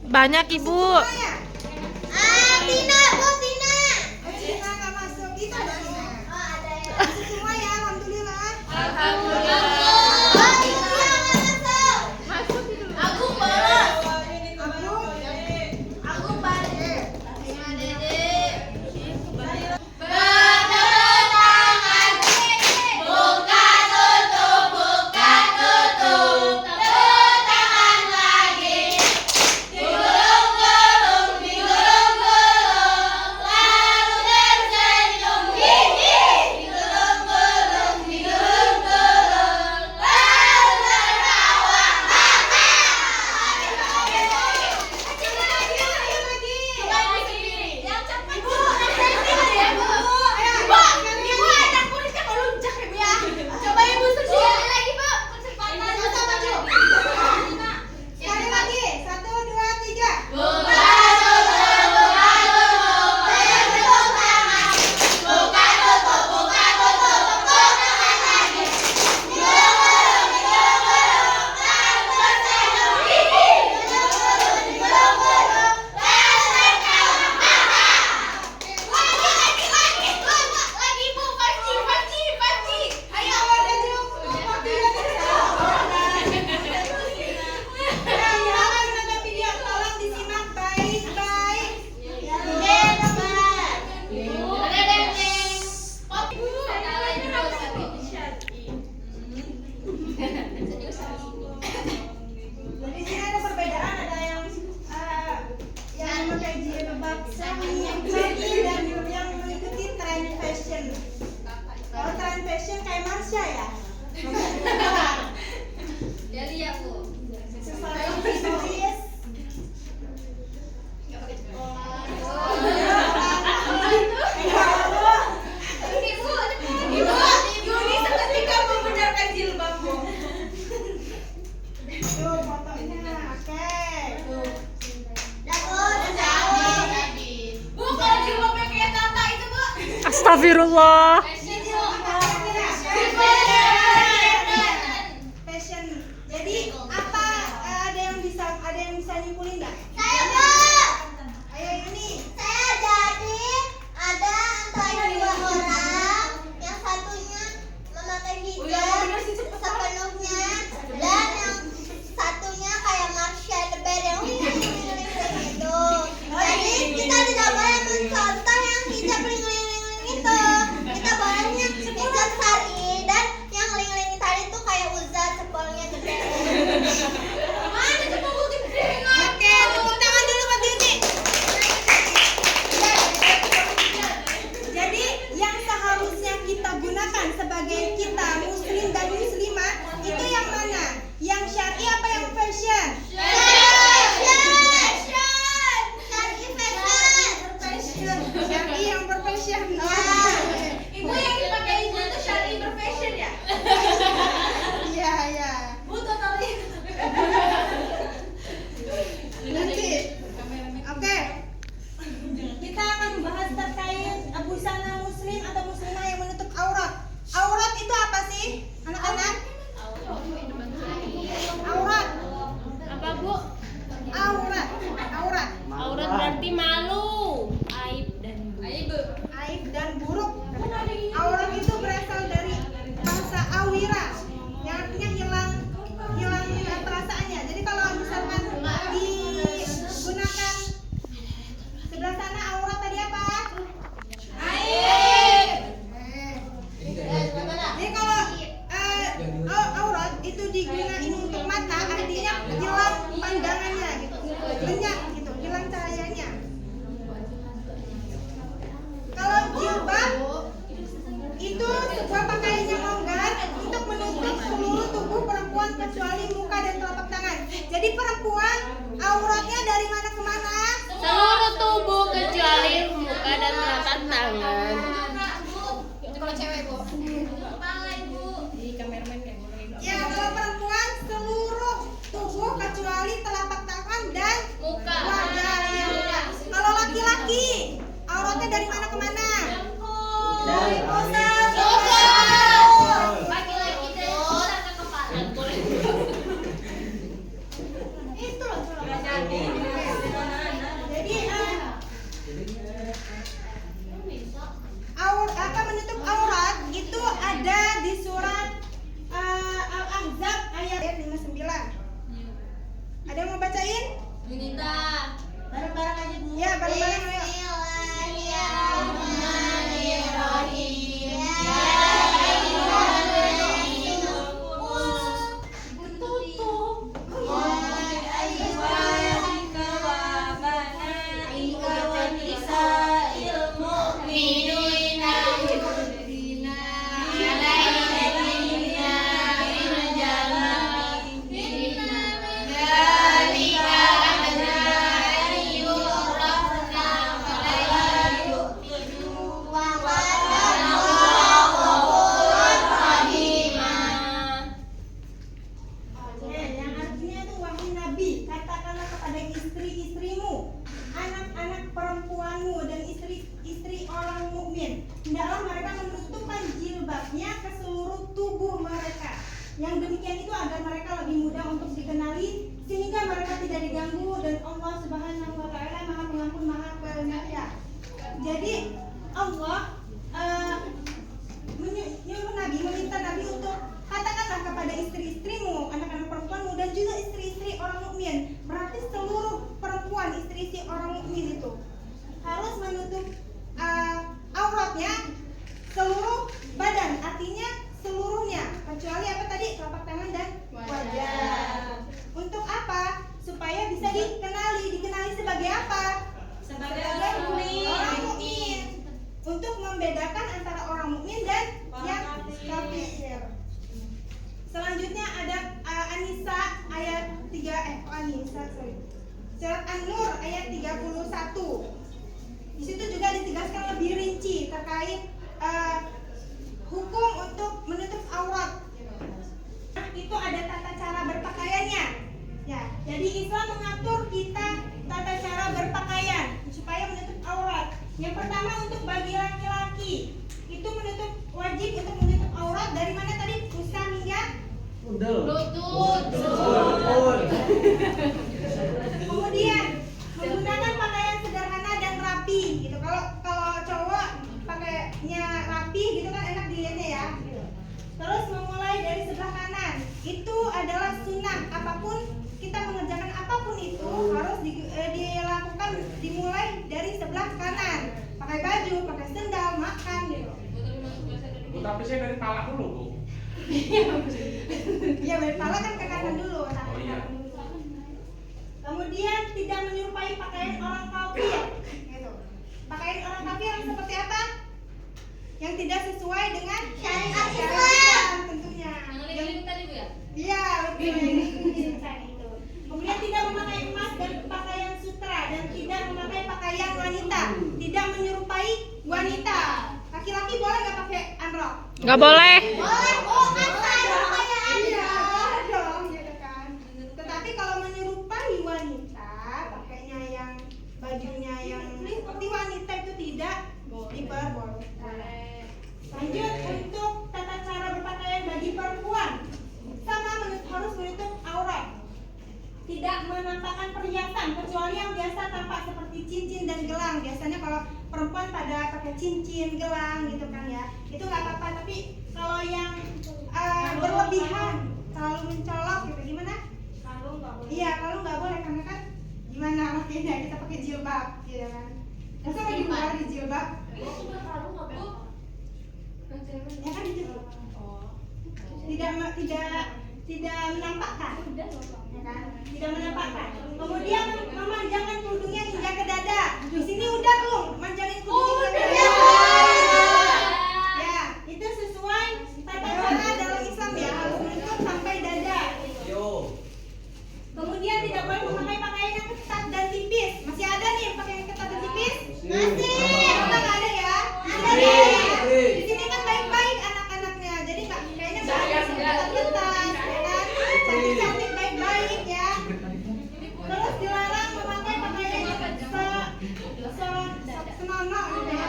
Banyak Ibu. Tina, Bu Tina. Tina nggak masuk. Itu ada. Ada ya. Masuk semua ya, alhamdulillah. Alhamdulillah. Oh, itu yang nggak masuk. Agung bolos. Agung balik. Sama Dede. Buka tutup, buka tutup. Tepuk tangan lagi. Digulung-gulung, digulung-gulung. Lalu tersenyum gigi. Digulung-gulung, digulung-gulung. Lalu tertawa. Yang cepat Bu. Ya Bu. Ibu ada kurisnya mau luncak ya Bu ya. Coba Ibu sekali lagi Bu. Kecepatan. Sekali lagi, 1, 2, 3. Buka tutup, buka tutup, tepuk tangan. Buka tutup, buka tutup, tepuk tangan lagi. Digulung-gulung, digulung-gulung, lalu tersenyum gigi. Digulung-gulung, digulung-gulung, lalu tertawa. Lagi Bu, panci. Ayo. Jangan menonton video, tolong disimak baik-baik. Di sini ada perbedaan, ada yang memakai jilbab semi dan yang mengikuti tren fashion. Kalau tren fashion kayak Marsha ya. Sesuatu historis. Tuh fotonya, oke. Tuh. Astagfirullah. Fashion. Jadi apa ada yang bisa nyimpulin nggak? Ayo ini. Antara dua orang, yang satunya memakai hijab sepenuhnya, dan yang satunya kayak Marsha the Bear yang ling-ling-ling itu. Jadi kita tidak boleh mencontoh yang hijab ling-ling-ling itu. Kita bolehnya hijab syar'i, dan yang ling-ling tadi tuh kayak Uzza cepolnya gede. Mana cepol gede? Oke, tepuk tangan dulu buat Dini. Jadi yang seharusnya kita gunakan sebagai kita muslim dan muslimah itu yang mana? Yang syar'i apa yang fashion? Syar'i yang berfashion. Ibu yang dipakai itu syar'i berfashion ya? Iya, iya. Bu totalnya. Nanti. Oke. Kita akan membahas terkait busana muslim atau muslimah yang menutup aurat. Aurat itu apa sih, anak-anak? Aurat. Apa Bu? Aurat. Aurat berarti malu, aib dan Aib dan buruk. Aurat itu berasal dari bahasa awira, yang artinya hilang perasaannya. Jadi kalau misalkan digunakan sebelah sana aurat tadi apa? Aib. Jadi kalau aurat itu digunakan untuk mata, artinya hilang pandangannya gitu, lenyap gitu, hilang cahayanya. Kalau jilbab itu sebuah pakaian yang longgar untuk menutup seluruh tubuh perempuan kecuali muka dan telapak tangan. Jadi perempuan auratnya dari mana ke mana? seluruh tubuh kecuali muka dan telapak tangan. Kalau cewek Bu. Kepala Ibu. Ya, kalau perempuan seluruh tubuh kecuali telapak tangan dan Muka. wajah. Ya. Kalau laki-laki auratnya dari mana ke mana? Dari pusat. Laki-laki dari pusat ke kepala. Itu loh. Ada yang mau bacain? Yunita. Bareng-bareng aja Bu. Ya, bareng-bareng ayo. Bismillahirrahmanirrahim. Ya Yang artinya itu wahai Nabi, katakanlah kepada istri-istrimu, anak-anak perempuanmu dan istri-istri orang mukmin, hendaklah mereka menutupkan jilbabnya ke seluruh tubuh mereka. Yang demikian itu agar mereka lebih mudah untuk dikenali sehingga mereka tidak diganggu dan Allah Subhanahu wa taala Maha Pengampun Maha Penyayang. Jadi Allah menyuruh Nabi, meminta Nabi untuk katakanlah kepada istri-istrimu, anak-anak perempuanmu dan juga istri-istri orang mukmin. Berarti seluruh perempuan istri-istri orang mukmin itu harus menutup auratnya seluruh badan, artinya seluruhnya kecuali apa tadi, telapak tangan dan wajah. Untuk apa? Supaya bisa dikenali sebagai apa? Sebagai orang mukmin. Untuk membedakan antara orang mukmin dan yang kafir. Selanjutnya ada An-Nisa ayat 3 Surat An-Nur ayat 31. Di situ juga ditegaskan lebih rinci terkait hukum untuk menutup aurat. Itu ada tata cara berpakaiannya. Ya, jadi Islam mengatur kita tata cara berpakaian supaya menutup aurat. Yang pertama untuk bagi laki-laki itu wajib untuk menutup aurat dari mana tadi? Pusar hingga Lutut. kemudian menggunakan pakaian sederhana dan rapi gitu. Kalau cowok pakainya rapi gitu kan enak dilihatnya ya. Terus memulai dari sebelah kanan itu adalah sunnah. Apapun kita mengerjakan apapun itu harus dilakukan dimulai dari sebelah kanan. Pakai baju, pakai sendal, makan gitu. Bu, tapi saya dari palak dulu, Bu. Iya, dari pala kan ke kanan dulu. Oh, iya. Kemudian tidak menyerupai pakaian orang kafir. Gitu. Pakaian orang kafir yang seperti apa? Yang tidak sesuai dengan Syariat Islam. tentunya. Yang tadi Bu ya? Iya, betul. Itu. Kemudian tidak memakai emas dan pakaian sutra dan tidak memakai pakaian wanita, tidak menyerupai wanita. Laki-laki boleh nggak pakai androk? Nggak boleh. Boleh Bu, kan saya kayak Iya, boleh dong, gitu kan. Tetapi kalau menyerupai wanita, pakainya yang bajunya yang seperti wanita itu tidak diperbolehkan. Lanjut untuk tata cara berpakaian bagi perempuan, sama harus menutup aurat. Tidak menampakkan perhiasan kecuali yang biasa tampak seperti cincin dan gelang. Biasanya kalau perempuan pada pakai cincin, gelang gitu kan ya, itu nggak apa-apa. Tapi kalau yang berlebihan, terlalu mencolok gitu, gimana? Kalung nggak boleh. Iya, kalung nggak boleh karena kan gimana makanya kita pakai jilbab, gitu kan? Masa mau dibuka di jilbab? Ya kan ditutup. Tidak menampakkan, ya kan? Tidak menampakkan. Kemudian memanjangkan kerudungnya hingga ke dada. Di sini udah belum manjangin kerudungnya hingga ke dada. Ya, itu sesuai tata cara dalam Islam ya, harus menutup sampai dada. Kemudian tidak boleh memakai pakaian yang ketat dan tipis. Masih ada nih yang pakai yang ketat dan tipis? Masih. Kita nggak ada ya? Ada ya. Di sini kan baik-baik anak-anaknya, jadi kayaknya nggak ada yang ketat-ketat, ya kan? Cantik-cantik baik-baik ya. Terus dilarang memakai pakaian yang senono gitu ya.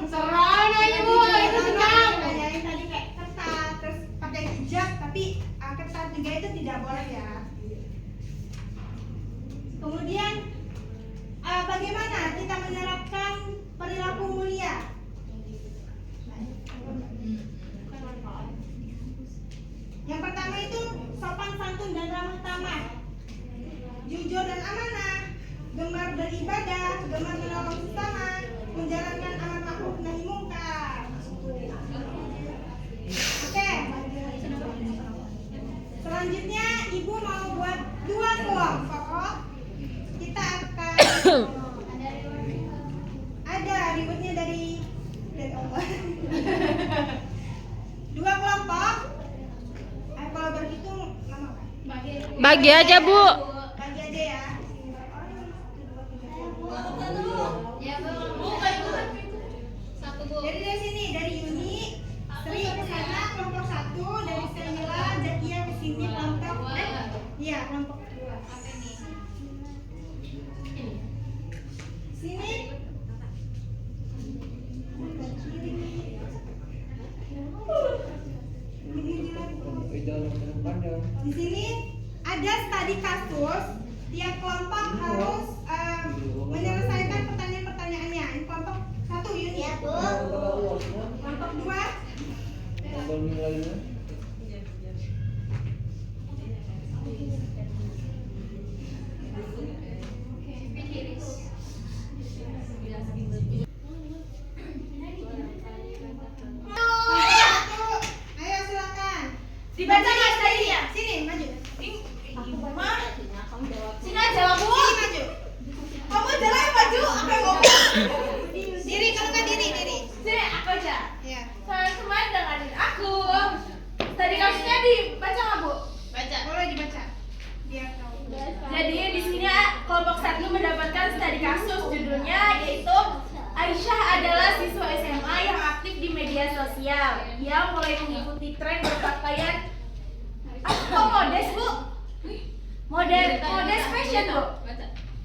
Serono ya Bu, itu sedang. Kayak yang tadi kayak ketat, terus pakai hijab tapi ketat juga itu tidak boleh ya. Kemudian bagaimana kita menerapkan perilaku mulia? Yang pertama itu sopan santun dan ramah tamah, jujur dan amanah, gemar beribadah, gemar menolong sesama, menjalankan amar ma'ruf nahi mungkar. Oke. Selanjutnya ibu mau buat 2 kelompok. Kita akan ada ributnya dari Allah. 2 kelompok. Kalau berhitung lama kan? Bagi aja, Bu. Bagi aja ya. Jadi dari sini, dari Yuni, Sri ke sana kelompok 1, dari Sela, Zakia ke sini kelompok iya kelompok 2. Sini. Di sini ada studi kasus. Tiap kelompok harus menyelesaikan pertanyaan-pertanyaannya. Ini kelompok 1 Yuni. Ya, Bu. Kelompok 2. Ayo silakan. Dibaca nggak tadinya? Sini maju. Sini aja Bu. Sini maju. Kamu jalan maju, apa yang ngomong? Diri kalau nggak diri. Sini aku aja. Ya. Teman-teman dengerin aku. Tadi kasusnya dibaca nggak Bu? Boleh dibaca. Biar tahu. Jadi di sini kelompok 1 mendapatkan studi kasus, judulnya yaitu Aisyah adalah siswa SMA yang aktif di media sosial. Ia mulai mengikuti tren berpakaian modest Bu. Modest fashion Bu.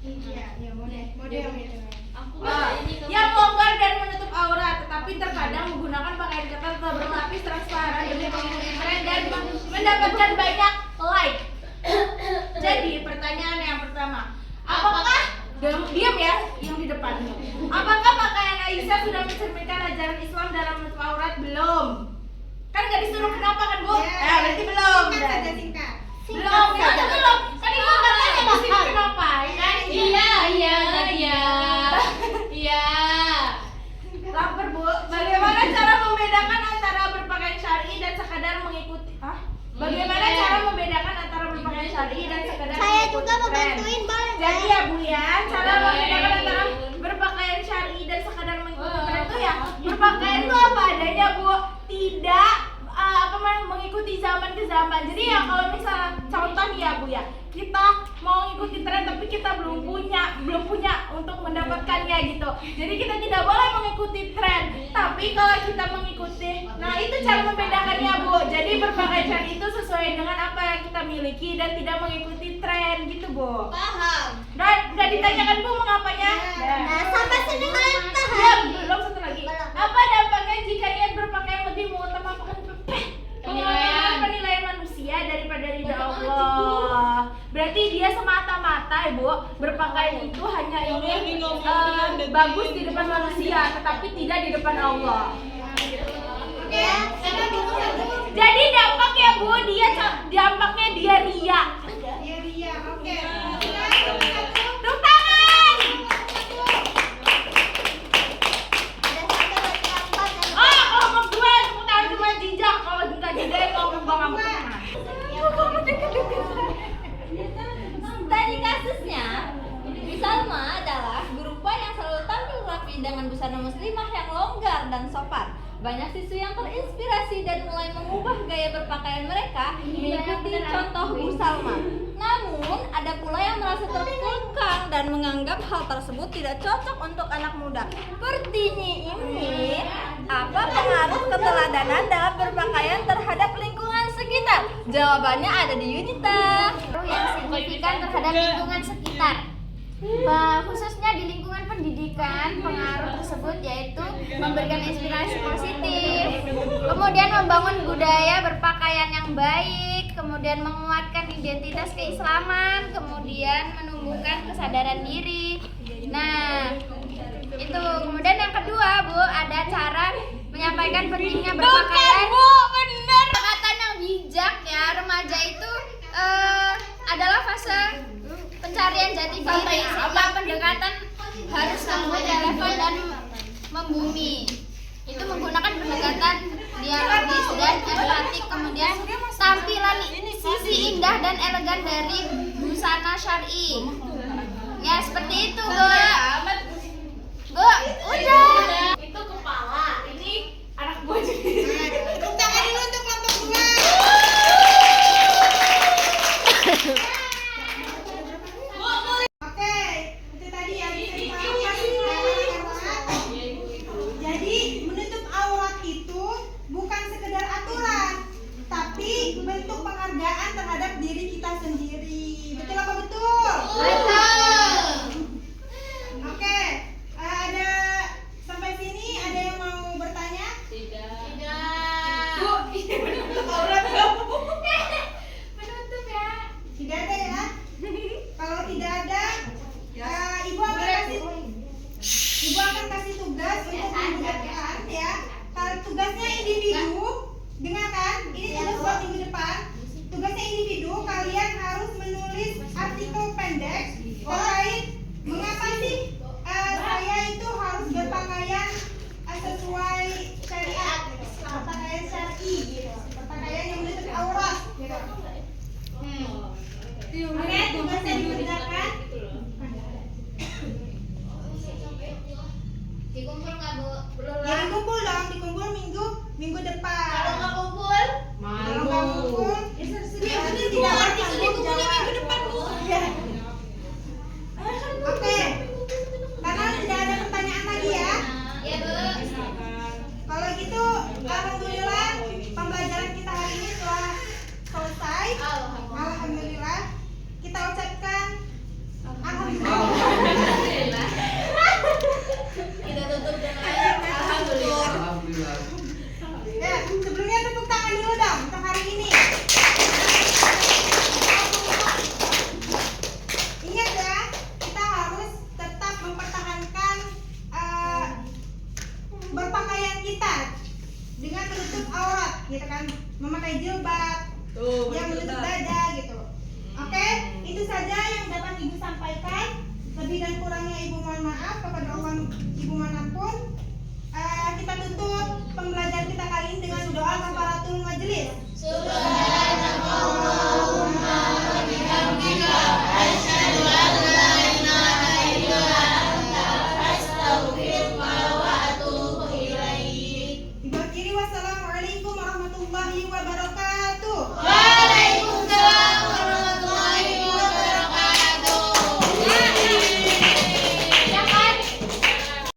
Iya, model gitu. Yang longgar dan menutup aurat, tetapi terkadang menggunakan pakaian ketat atau berlapis transparan demi mengikuti tren dan mendapatkan banyak like. Jadi pertanyaan yang pertama, apakah diam ya yang di depan? Apakah pakaian Aisyah sudah mencerminkan ajaran Islam dalam menutup aurat? Belum. Kan nggak disuruh kenapa kan Bu? Berarti belum. Singkat saja singkat. Belum. Kan ibu katanya masih kenapa? Kan? Iya. Lapar Bu. Bagaimana cara membedakan antara berpakaian syar'i dan sekadar mengikuti? Bagaimana cara membedakan antara berpakaian syar'i dan sekadar Saya mengikuti juga mau tren? bantuin, boleh Jadi nggak? ya Bu ya, cara membedakan antara berpakaian syar'i dan sekadar mengikuti tren itu ya berpakaian itu apa adanya Bu, tidak mengikuti zaman ke zaman. Jadi ya kalau misalnya contoh nih ya Bu ya, kita mau ngikuti tren tapi kita belum punya untuk mendapatkannya gitu. Jadi kita tidak boleh mengikuti tren. Tapi kalau kita mengikuti, nah itu cara membedakannya Bu. Jadi berpakaian syar'i itu sesuai dengan apa yang kita miliki dan tidak mengikuti tren gitu Bu. Paham. Dan nggak ditanyakan Bu mengapanya? Nah, sampai sini kalian Ya, paham. belum satu lagi. Belum. Apa dampaknya jika niat berpakaian lebih mengutamakan penilaian manusia daripada ridha Allah? Berarti dia semata-mata Bu, berpakaian itu hanya ingin bagus di depan manusia, tetapi tidak di depan Allah. Ya. Jadi dampaknya Bu, dampaknya dia ria. Iya, oke. Tepuk tangan. Ada 1, 2, 3, 4, dan Kelompok 2 tepuk tangan cuma jijak. Kalau enggak jijak kelompok bang aku tangan. Tadi kasusnya, Salma adalah guru yang selalu tampil rapi dengan busana muslimah yang longgar dan sopan. Banyak siswi yang terinspirasi dan mulai mengubah gaya berpakaian mereka mengikuti contoh Bu Salma. Namun, ada pula yang merasa terkekang dan menganggap hal tersebut tidak cocok untuk anak muda. Seperti ini, apa pengaruh keteladanan dalam berpakaian terhadap lingkungan sekitar? Jawabannya ada di Yunita. Yang signifikan terhadap lingkungan sekitar, khususnya di lingkungan pendidikan. Pengaruh tersebut yaitu memberikan inspirasi positif, kemudian membangun budaya berpakaian yang baik, kemudian menguatkan identitas keislaman, kemudian menumbuhkan kesadaran diri. Nah, itu. Kemudian yang kedua Bu, ada cara menyampaikan pentingnya berpakaian. Bu, bener. Pendekatan yang bijak ya, remaja itu jati diri, sehingga pendekatan harus lembut, relevan dan membumi. Itu menggunakan pendekatan dialogis dan empatik, kemudian tampilan sisi indah dan elegan dari busana syar'i. Ya seperti itu, Bu. Bu, udah. Itu kepala, ini anak buah juga. Tepuk tangan dulu untuk kelompok 2. Oke, itu tadi yang bisa dipahami aurat. Jadi menutup aurat itu bukan sekedar aturan, tapi bentuk penghargaan terhadap diri kita sendiri. Betul apa betul? Betul. Oke, ada sampai sini ada yang mau bertanya? Bu, ini menutup aurat kamu. Menutup ya. Tidak ada ya? Kalau tidak ada, ibu akan kasih tugas untuk minggu depan ya. Kalau tugasnya individu, dengarkan, ini tugas buat minggu depan. Tugasnya individu, kalian harus menulis artikel pendek terkait mengapa sih saya itu harus berpakaian sesuai syariat, berpakaian syar'i gitu, berpakaian yang menutup aurat gitu. Oke, tugasnya dikerjakan. Dikumpul nggak, Bu? Ya dikumpul dong, dikumpul minggu depan. Kalau nggak kumpul, Kalau nggak kumpul, sedih tidak artikel dikumpulnya minggu depan, Bu. Iya. Oke, karena tidak ada pertanyaan lagi ya. Ya, Bu. Kalau gitu, alhamdulillah pembelajaran kita hari ini telah selesai. Alhamdulillah. Kita ucapkan alhamdulillah. Kita tutup dengan alhamdulillah. Alhamdulillah. Ya, sebelumnya tepuk tangan dulu dong untuk hari ini. Ingat ya, kita harus tetap mempertahankan berpakaian kita dengan menutup aurat, gitu kan, memakai jilbab yang menutup dada gitu. Oke, itu saja yang dapat ibu sampaikan. Lebih dan kurangnya ibu mohon maaf, kepada Allah ibu mohon ampun. Kita tutup pembelajaran kita kali ini dengan doa kafaratul majelis.